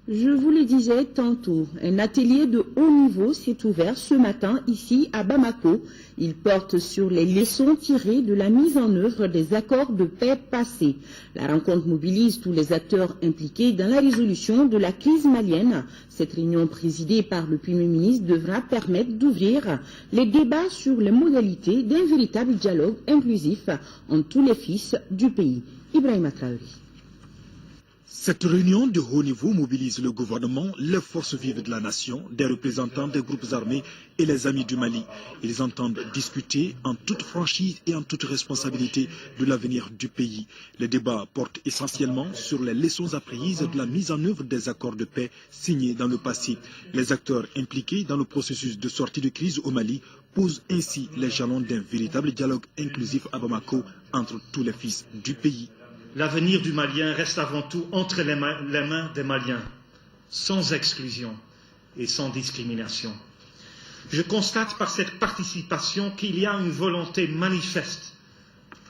Je vous le disais tantôt, un atelier de haut niveau s'est ouvert ce matin ici à Bamako. Il porte sur les leçons tirées de la mise en œuvre des accords de paix passés. La rencontre mobilise tous les acteurs impliqués dans la résolution de la crise malienne. Cette réunion présidée par le Premier ministre devra permettre d'ouvrir les débats sur les modalités d'un véritable dialogue inclusif entre tous les fils du pays. Ibrahima Traoré. Cette réunion de haut niveau mobilise le gouvernement, les forces vives de la nation, des représentants des groupes armés et les amis du Mali. Ils entendent discuter en toute franchise et en toute responsabilité de l'avenir du pays. Les débats portent essentiellement sur les leçons apprises de la mise en œuvre des accords de paix signés dans le passé. Les acteurs impliqués dans le processus de sortie de crise au Mali posent ainsi les jalons d'un véritable dialogue inclusif à Bamako entre tous les fils du pays. L'avenir du Malien reste avant tout entre les mains des Maliens, sans exclusion et sans discrimination. Je constate par cette participation qu'il y a une volonté manifeste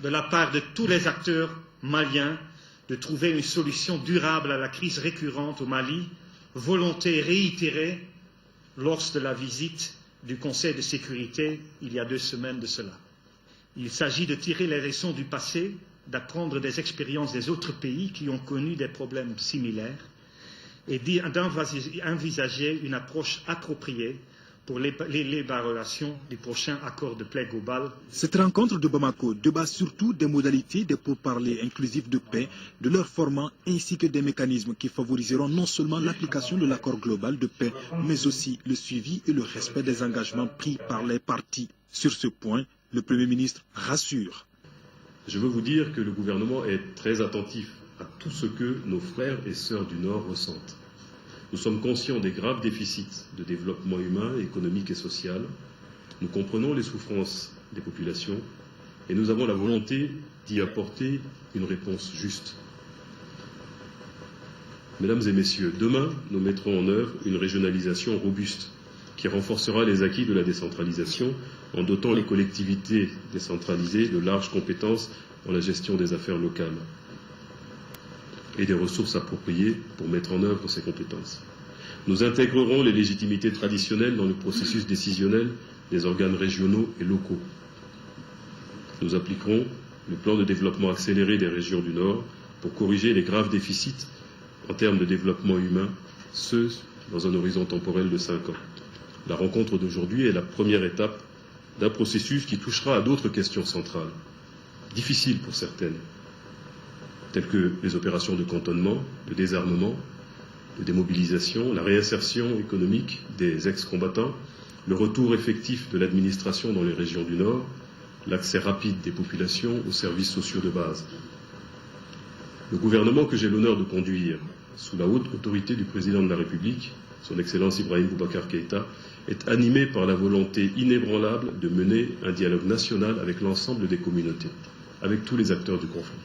de la part de tous les acteurs maliens de trouver une solution durable à la crise récurrente au Mali, volonté réitérée lors de la visite du Conseil de sécurité il y a 2 semaines de cela. Il s'agit de tirer les leçons du passé, d'apprendre des expériences des autres pays qui ont connu des problèmes similaires et d'envisager une approche appropriée pour l'élaboration du prochain accord de paix global. Cette rencontre de Bamako débat surtout des modalités des pourparlers inclusifs de paix, de leur format ainsi que des mécanismes qui favoriseront non seulement l'application de l'accord global de paix, mais aussi le suivi et le respect des engagements pris par les parties. Sur ce point, le Premier ministre rassure. Je veux vous dire que le gouvernement est très attentif à tout ce que nos frères et sœurs du Nord ressentent. Nous sommes conscients des graves déficits de développement humain, économique et social. Nous comprenons les souffrances des populations et nous avons la volonté d'y apporter une réponse juste. Mesdames et messieurs, demain, nous mettrons en œuvre une régionalisation robuste qui renforcera les acquis de la décentralisation en dotant les collectivités décentralisées de larges compétences dans la gestion des affaires locales et des ressources appropriées pour mettre en œuvre ces compétences. Nous intégrerons les légitimités traditionnelles dans le processus décisionnel des organes régionaux et locaux. Nous appliquerons le plan de développement accéléré des régions du Nord pour corriger les graves déficits en termes de développement humain, ce dans un horizon temporel de 5 ans. La rencontre d'aujourd'hui est la première étape d'un processus qui touchera à d'autres questions centrales, difficiles pour certaines, telles que les opérations de cantonnement, de désarmement, de démobilisation, la réinsertion économique des ex-combattants, le retour effectif de l'administration dans les régions du Nord, l'accès rapide des populations aux services sociaux de base. Le gouvernement que j'ai l'honneur de conduire, sous la haute autorité du président de la République, son Excellence Ibrahim Boubacar Keïta, est animé par la volonté inébranlable de mener un dialogue national avec l'ensemble des communautés, avec tous les acteurs du conflit.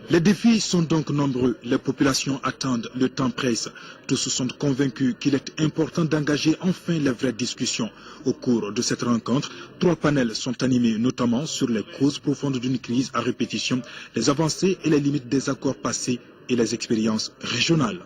Les défis sont donc nombreux, les populations attendent, le temps presse. Tous sont convaincus qu'il est important d'engager enfin les vraies discussions. Au cours de cette rencontre, 3 panels sont animés, notamment sur les causes profondes d'une crise à répétition, les avancées et les limites des accords passés et les expériences régionales.